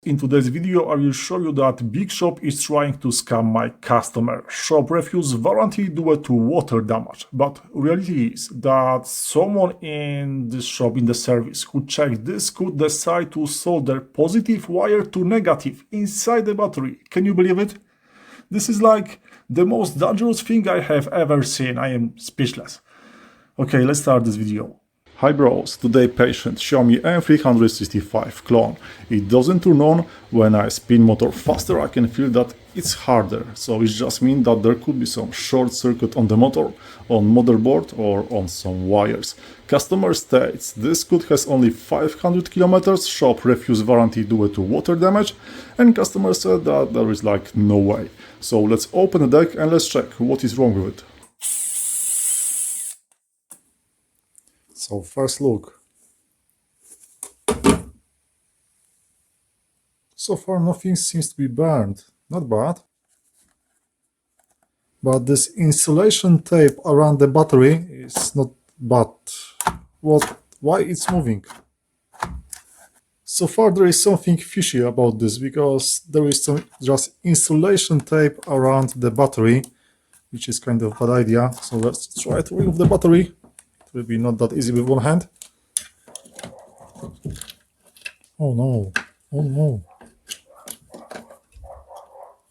in today's video I will show you that big shop is trying to scam my customer. Shop Refuse warranty due to water damage. But reality is that someone in this shop in the service who checked this could decide to solder positive wire to negative inside the battery. Can you believe it? This is like the most dangerous thing I have ever seen. I am speechless. Okay, let's start this video. Hi bros, today patient Xiaomi M365 clone. It doesn't turn on. When I spin motor faster I can feel that it's harder. So it just means that there could be some short circuit on the motor, on motherboard or on some wires. Customer states this scoot has only 500 kilometers, shop refuse warranty due to water damage, and customer said that there is like no way. So let's open the deck and let's check what is wrong with it. So first look. So far nothing seems to be burned. Not bad. But this insulation tape around the battery is not bad. Why it's moving? So far there is something fishy about this because there is some just insulation tape around the battery, which is kind of a bad idea. So let's try to remove the battery. It will be not that easy with one hand. Oh no, oh no.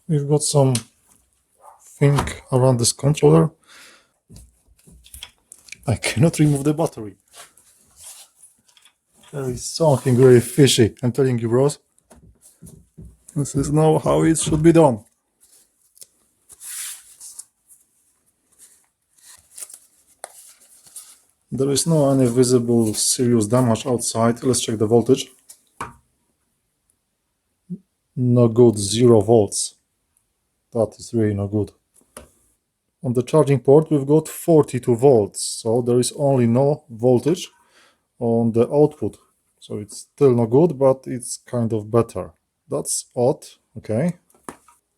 We've got some thing around this controller. I cannot remove the battery. There is something very fishy, I'm telling you bros. This is not how it should be done. There is no any visible serious damage outside. Let's check the voltage. No good, 0 volts. That is really no good. On the charging port we've got 42 volts, so there is only no voltage on the output. So it's still no good, but it's kind of better. That's odd, okay.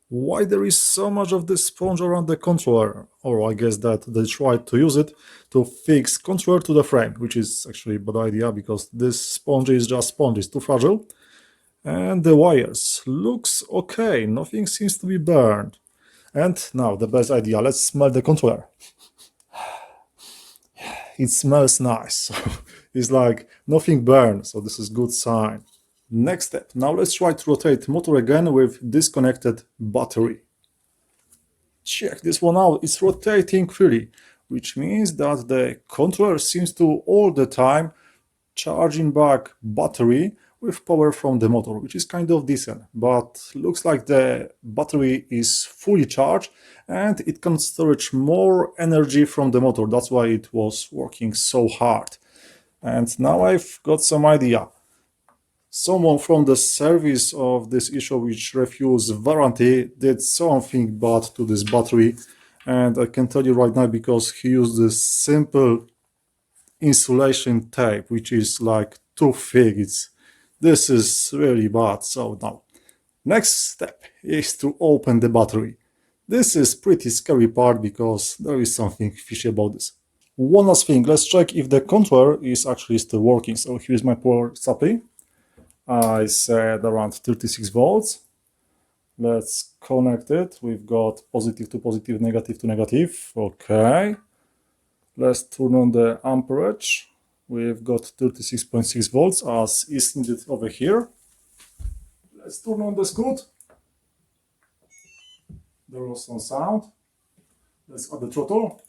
Why there is so much of this sponge around the controller? Or I guess that they tried to use it to fix controller to the frame, which is actually a bad idea because this sponge is just sponge, it's too fragile. And the wires looks okay, nothing seems to be burned. And now the best idea, let's smell the controller. It smells nice. It's like nothing burned, so this is good sign. Next step, now let's try to rotate motor again with disconnected battery. Check this one out, it's rotating freely, which means that the controller seems to all the time charging back battery with power from the motor, which is kind of decent, but looks like the battery is fully charged and it can storage more energy from the motor. That's why it was working so hard. And now I've got some idea. Someone from the service of this issue which refused warranty did something bad to this battery, and I can tell you right now because he used this simple insulation tape which is like too thick. This is really bad. So now next step is to open the battery. This is pretty scary part because there is something fishy about this. One last thing, let's check if the controller is actually still working. So here's my power supply. I said around 36 volts. Let's connect it. We've got positive to positive, negative to negative. Okay. Let's turn on the amperage. We've got 36.6 volts as is needed over here. Let's turn on the scoot. There was some sound. Let's add the throttle.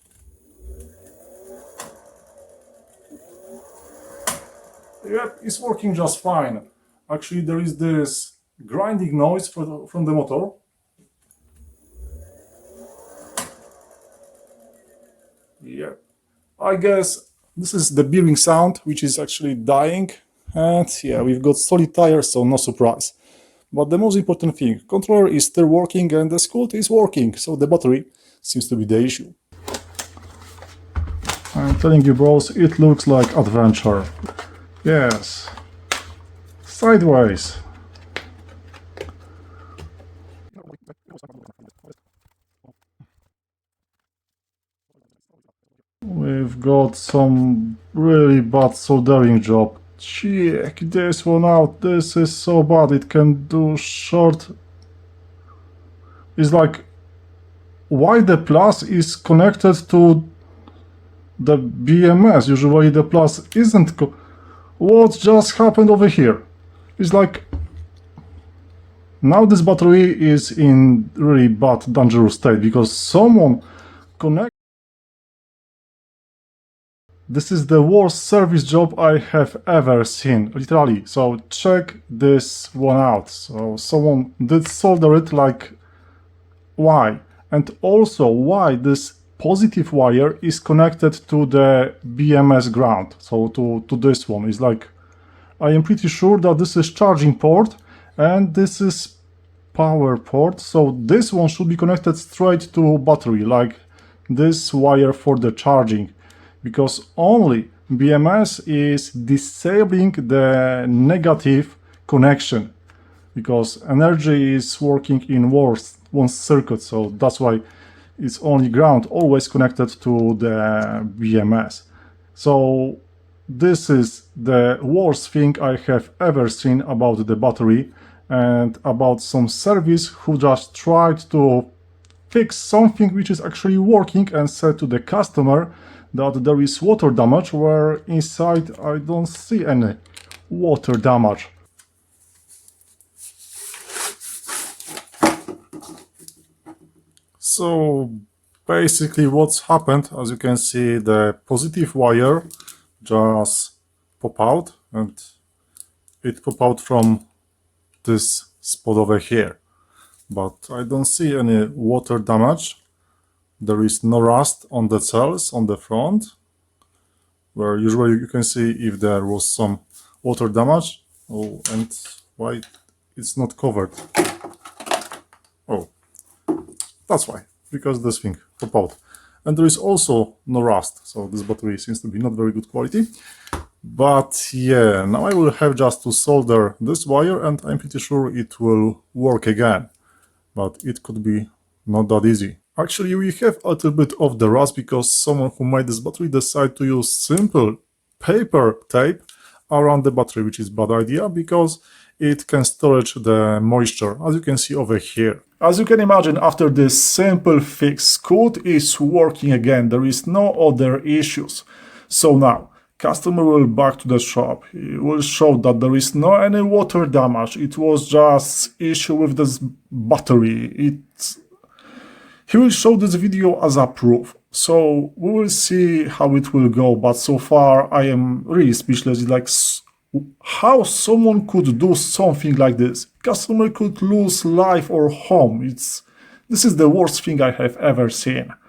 Yep, it's working just fine. Actually, there is this grinding noise from the motor. Yeah, I guess this is the bearing sound, which is actually dying. And yeah, we've got solid tires, so no surprise. But the most important thing, controller is still working and the scoot is working, so the battery seems to be the issue. I'm telling you bros, it looks like adventure. Yes. Sideways. We've got some really bad soldering job Check this one out. This is so bad. It can do short. It's like why the plus is connected to the BMS. Usually the plus isn't. What just happened over here? It's like now this battery is in really bad, dangerous state because someone connect. This is the worst service job I have ever seen, literally. So check this one out. So someone did solder it, like why? And also why this positive wire is connected to the BMS ground. So to this one is like, I am pretty sure that this is charging port and this is power port. So this one should be connected straight to battery, like this wire for the charging, because only BMS is disabling the negative connection, because energy is working in one circuit, so that's why it's only ground always connected to the BMS. So this is the worst thing I have ever seen about the battery and about some service who just tried to fix something which is actually working and said to the customer that there is water damage, where inside I don't see any water damage. So basically what's happened, as you can see, the positive wire just pop out, and it pop out from this spot over here. But I don't see any water damage. There is no rust on the cells on the front, where usually you can see if there was some water damage. Oh, and why it's not covered? Oh, that's why, because this thing pop out. And there is also no rust, so this battery seems to be not very good quality. But yeah, now I will have just to solder this wire and I'm pretty sure it will work again. But it could be not that easy. Actually, we have a little bit of the rust because someone who made this battery decided to use simple paper tape around the battery, which is a bad idea because it can storage the moisture, as you can see over here. As you can imagine, after this simple fix, Scoot is working again. There is no other issues. So now, customer will back to the shop. He will show that there is no any water damage. It was just issue with this battery. He will show this video as a proof. So we will see how it will go. But so far, I am really speechless. It's like, how someone could do something like this? Customer could lose life or home. This is the worst thing I have ever seen.